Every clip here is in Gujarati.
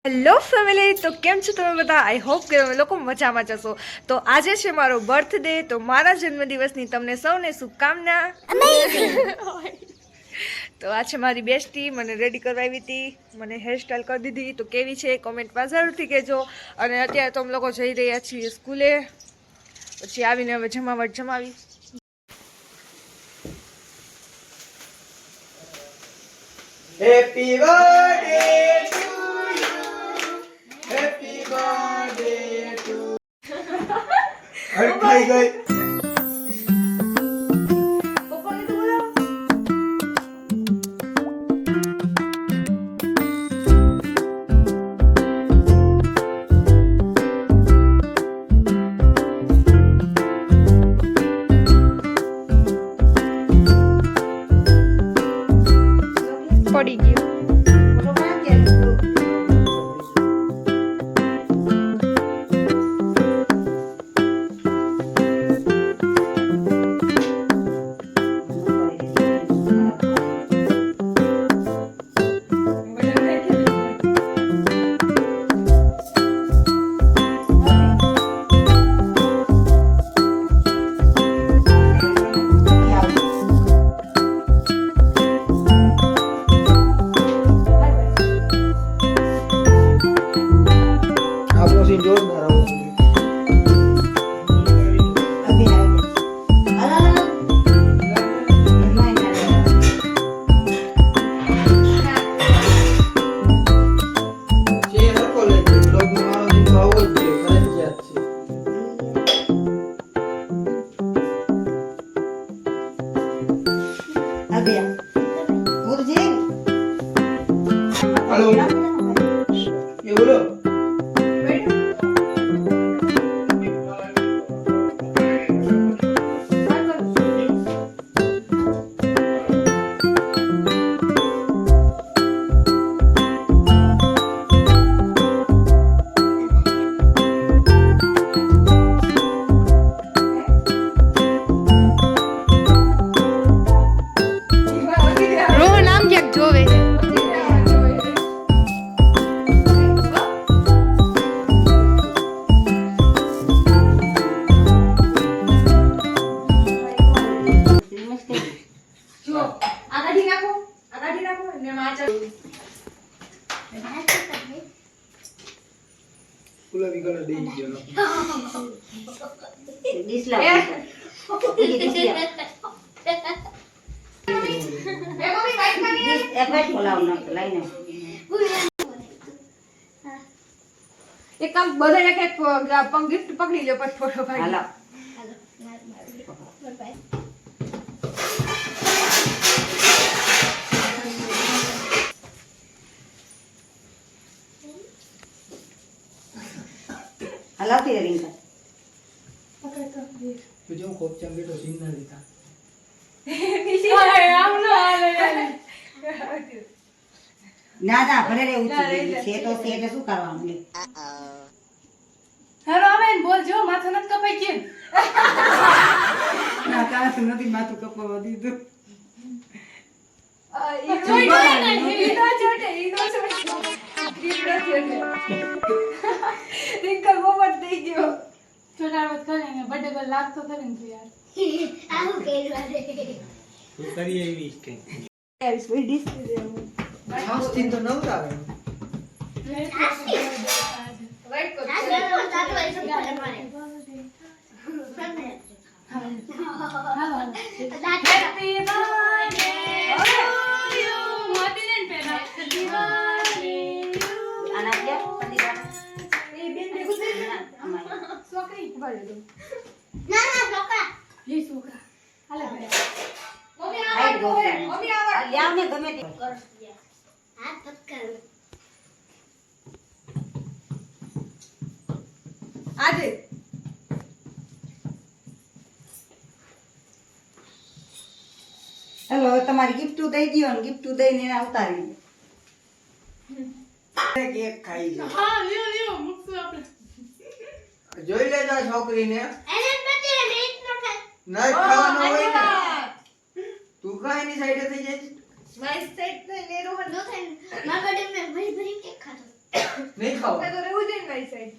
હેલો ફેમિલી, તો કેમ છો તમે બધા? આઈ હોપ કે તમે લોકો મજામાં જશો. તો આજે છે મારો બર્થડે, તો મારા જન્મદિવસની તમને સૌને શુભકામના. તો આ છે મારી બેસ્ટી, મને રેડી કરવા આવી હતી, મને હેરસ્ટાઈલ કરી દીધી. તો કેવી છે કોમેન્ટમાં જરૂરથી કહેજો. અને અત્યારે તો અમે લોકો જઈ રહ્યા છીએ સ્કૂલે, પછી આવીને હવે જમાવટ જમાવી. Happy birthday to you. Happy birthday to you. અટકાઈ ગઈ. પપ્પાને તો બોલાવો. પડી ગયું. આપણો સીન જોરદાર આવો છે. જે હરકો લે છે, બ્લોગમાં મારો સીન આવો જ છે, ફરજિયાત છે. હાલો. એ બોલો. રોહન આમ ક્યાંક જોવે. જો આ કાઢી નાખો ને એમાં આ ચાલો. ગુલાબી કલર દઈ દીધો. એક કામ બધા એક એક ગિફ્ટ પકડી લો પછી ફોટો પાડી. હલાવતી રહી તું જેમ ખોપ ચામ બેઠો સીન ના લીધા. ના ના ભલે રે ઊંચી છે તો છે એટલે શું કરવાનું લે હેલો આવેન બોલજો, માથું નથી કપાઈ ગયું. ના તારા નથી માથું કપાવવા દીધું તું કરી એવી કે મસ્તી તો નવરા આવે. આના કે લ્યાવ ને ગમે તે આજે હેલો તમારી ગિફ્ટ દઈ દયો ને ગિફ્ટ દઈને એને ઉતારી કેક ખાઈ છે. જોઈ લેજો આ છોકરીને. ના ખાવાનો હોય ને. તું કાઈ ની સાઈડે થઈ જાય છે. મારી સાઈડ ને રોહન નો થાય. મારા બર્થડે મે ભરી ભરી કેક ખાતો. નહીં ખાવ તો રહેવું જોઈએ ને મારી સાઈડ.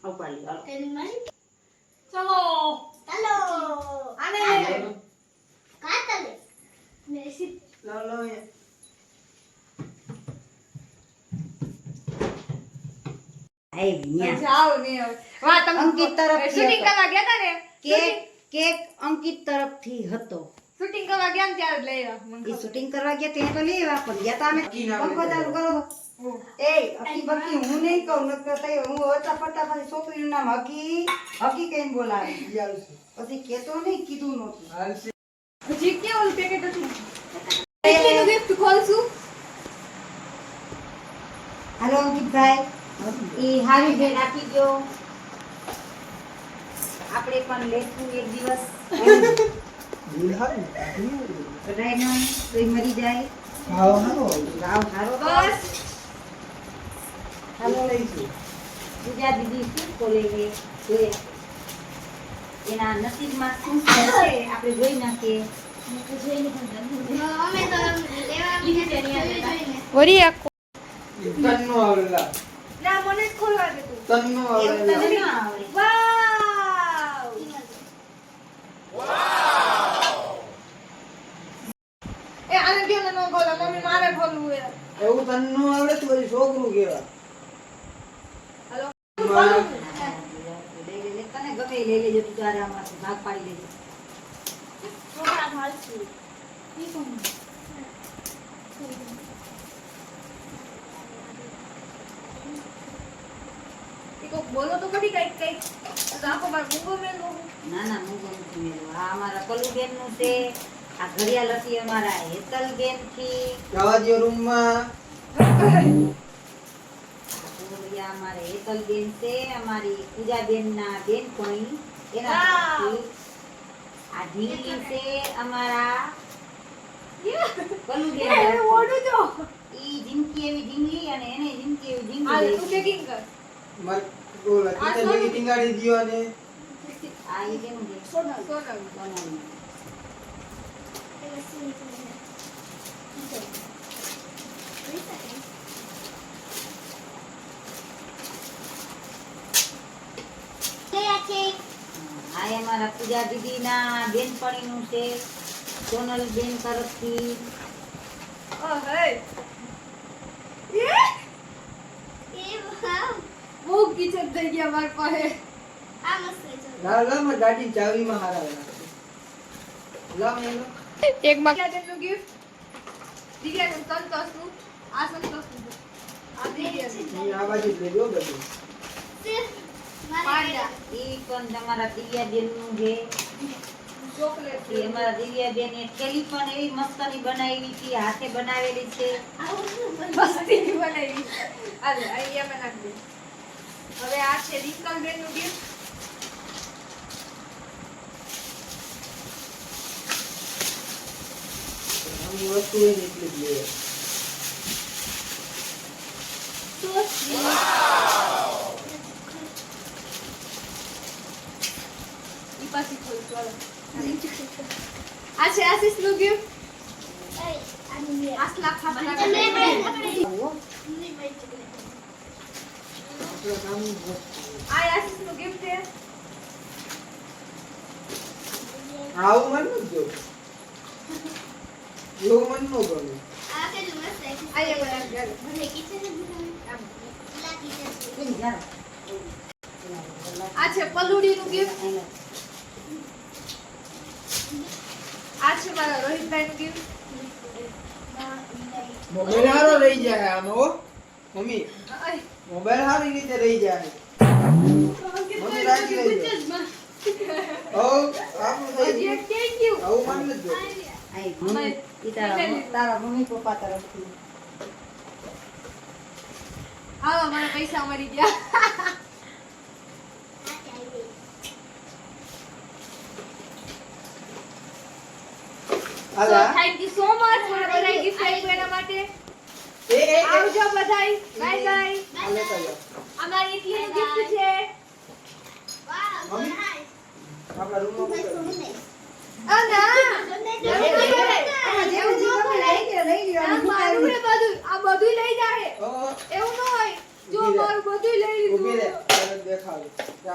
ઉપાડી હાલો. ચલો આને લો લો એ. આવી ન્યા. જાઓ ને હવે. વાહ તમે અંકિત તરફથી શૂટિંગ હતો. કરવા ગયા તા ને કેક અંકિત તરફથી હતો. શૂટિંગ કરવા ગયા ને ત્યારે લઈ આવ્યા મને એ ખબર. શૂટિંગ કરવા ગયા તેને તો લેવા પણ ગયા તા અમે બાકી ના પંખો ચાલુ કરો તો. ઓહ. એ હકી બકી હું નહીં કહું નકર તઈ હું ઓછા પડતા પછી છોકરીનું નામ હકી હકી કહીને બોલાવે ઈ આવશે. પછી કેતો નહીં કીધું નહોતું. હાલશે. હજી કેવું પેકેટ હતું કેટલીનું gift ખોલશું હાલો અંકિતભાઈ એ હારી ભેટ આપી દો આપણે પણ લેશું એક દિવસ દિલ હારું ને? કઢાઈ નો તો ઈ મરી જાય ખાવ હારો. ભાવ સારો બસ હાલો લઈશું. બીજા દીદી શું બોલે છે જોઈએ એના નસીબમાં શું છે આપણે જોઈ નાખીએ વરી આખો તન્નો આવેલા. ના મને જ ખોલવા દે તું તન્નો એવું તને આવેલા. ના આવડે વાવ એ આને કેમ ન ખોલો મમ્મી મારે ખોલવું છે એવું તન્નો આવડે તો પછી છોકરું કેવા. હાલો મારે- લઈ લે તને ગમે એ લઈ લેજો તું તારે આમાંથી ભાગ પાડી લેજો એ કોક બોલો તો ખરી કઈક કઈક તો આખો બાર મૂંગો મેલો ના ના હું નથી મેળવું આ અમારા કલુબેન નું છે આ ઘડિયાળ હતી અમારા હેતલબેન થી જવા દ્યો રૂમમાં. અમારે હેતલબેન છે અમારી પૂજાબેન ના બેનપણી એના વાવ. તરફથી. આ ઢીંગલી છે અમારા કલુબેન એ તરફથી. ઓડું જો ઈ જિંદગી એવી ઢીંગલી અને એને જિંદગી એવી હાલ ઢીંગલી તું ચેકિંગ કર મારે બોલા આ ટીચર સોનું. ભેગી ટીંગાડી દ્યો અને આ ઈ કેનું છે સોનલ સોનાનું. આ અમારા પૂજા દીદી ના બેનપણી નું છે સોનલ બેન તરફથી ઓ હે બહુ કિચન થઈ ગયા મારી પાસે લાવ લાવ મારી ગાડી ચાવીમાં હારાવેલા. લાવ ને લો. એક માં નું ગિફ્ટ દિવ્યાનું સંતોષનું આ સંતોષનું આ દિવ્યાનું ઈ આ બાજુ જ લેજો બધું. પાંડા ઈ પણ તમારા દિવ્યાબેન નું છે ચોકલેટ એ અમારા દિવ્યાબેન એ થેલી પણ એવી મસ્તની બનાવી છે હાથે બનાવેલી છે મસ્તી બનાવી હાલે અહીંયા માં નાખ દે હવે આ છે રિંકલબેન નું ગિફ્ટ આની વસ્તુ હોય ને એટલી જ લેવાય. ઈ પાછી ખોલ ચાલો આ છે આશીષ નું ગિફ્ટ આસલા ખાસલા આપણે કામની વસ્તુ. આ આશીષ નું ગિફ્ટ છે આવું મન ન જો. એવું મન ન ગમે. અહીંયા માં નાખ દે આ છે પલુડી નું ગિફ્ટ આ છે મારા રોહિતભાઈ નું ગિફ્ટ મોબાઈલ હારો રહી જાય આનો હો. મમ્મી મોબાઈલ હારી રીતે રહી જાય. મમ્મી રાજી રહી જાય. ઓ આપણું થઈ ગયું. થેન્ક યુ આવું મન ન જો. આઈ મમ્મી ઈ તારા મમ્મી પપ્પા તરફથી હાલો મારા પૈસા મળી ગયા આલા. થેન્ક યુ સો મચ મને બધાય ગિફ્ટ આપ્યું એના માટે એ આવજો બધાય બાય બાય આલે કયો. અમારી એટલીનું ગિફ્ટ છે મમ્મી આપણા રૂમમાં મૂકો. આ ના જેવું જીવન લઈ લ્યો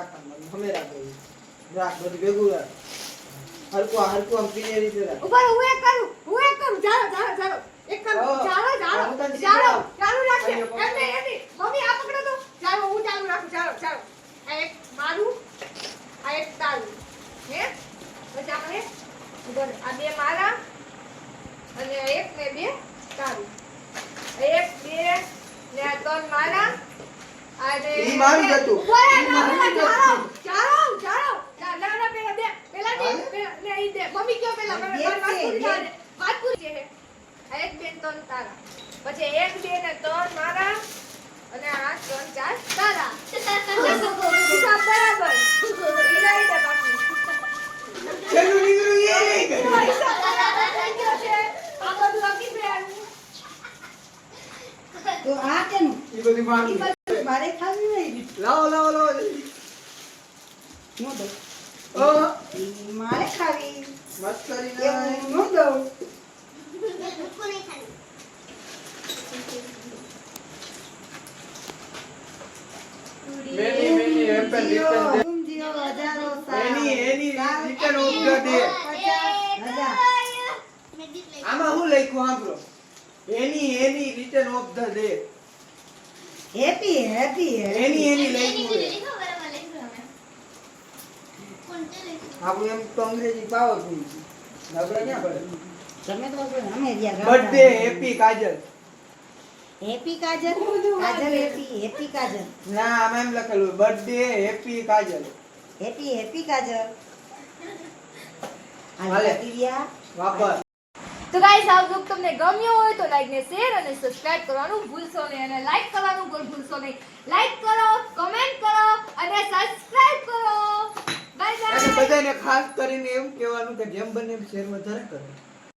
રાખવાનું અમે રાખો રાખ બધું ભેગું રાખ હરકું આમ પીને રીતે રાખ ઉપર હું એક કરું ચાલો એક કરું ચાલો ચાલુ રાખજે એમને મમ્મી આ પકડો તો ચાલો હું ચાલુ રાખું ચાલો આ એક મારું આ એક તારું હે પછી આપણે ઉપર આ બે મારા અને એક ને બે તારું એક બે ને આ ત્રણ મારા અને ઈ મારું જ હતું. ચાલો ના પેલા દે ને ઈ દે મમ્મી કયો પેલા વાત પૂરી છે આ એક બે ત્રણ તારા પછી એક બે ને ત્રણ મારા અને આ ત્રણ ચાર તારા હિસાબ બરાબર ઈરાઈ દે બાકી છેલ્લું નીકળ્યું એ લઈ ગયું. હિસાબ બરાબર થઈ ગયો છે આ બધું બાકી છે તો આ કેનું ઈ બધું મારું છે. મારે ખાવી નહીં લાવો નો દો ઓ મારે ખાવી મસ્ત કરી એવું નો દો મેની એપલ રિટર્ન તુમ જીઓ હજારો એની રિટર્ન ઓફ દે હજાર આમાં હું લખ્યું સાંભળો any return of the day happy any લખ્યું છે આપણું એમ તો અંગ્રેજી પાવરફુલ છે આપણે ક્યાં પડે તમે તો બોલો અમે જ્યાં બર્થડે હેપી કાજલ હેપી કાજલ કાજલ હેપી કાજલ ના આમાં એમ લખેલું બર્થડે હેપી કાજલ હેપી કાજલ હાલે. દિવ્યા વાપર તો ગાઈસ આ વ્લોગ તમને ગમ્યો હોય તો લાઈક ને શેર અને સબસ્ક્રાઇબ કરવાનું ભૂલશો નહીં અને લાઈક કરવાનું પણ ભૂલશો નહીં લાઈક કરો કમેન્ટ કરો અને સબસ્ક્રાઇબ કરો બાય અને બાય બધાને ખાસ કરીને એમ કહેવાનું કે જેમ બને એમ શેર વધારે કરો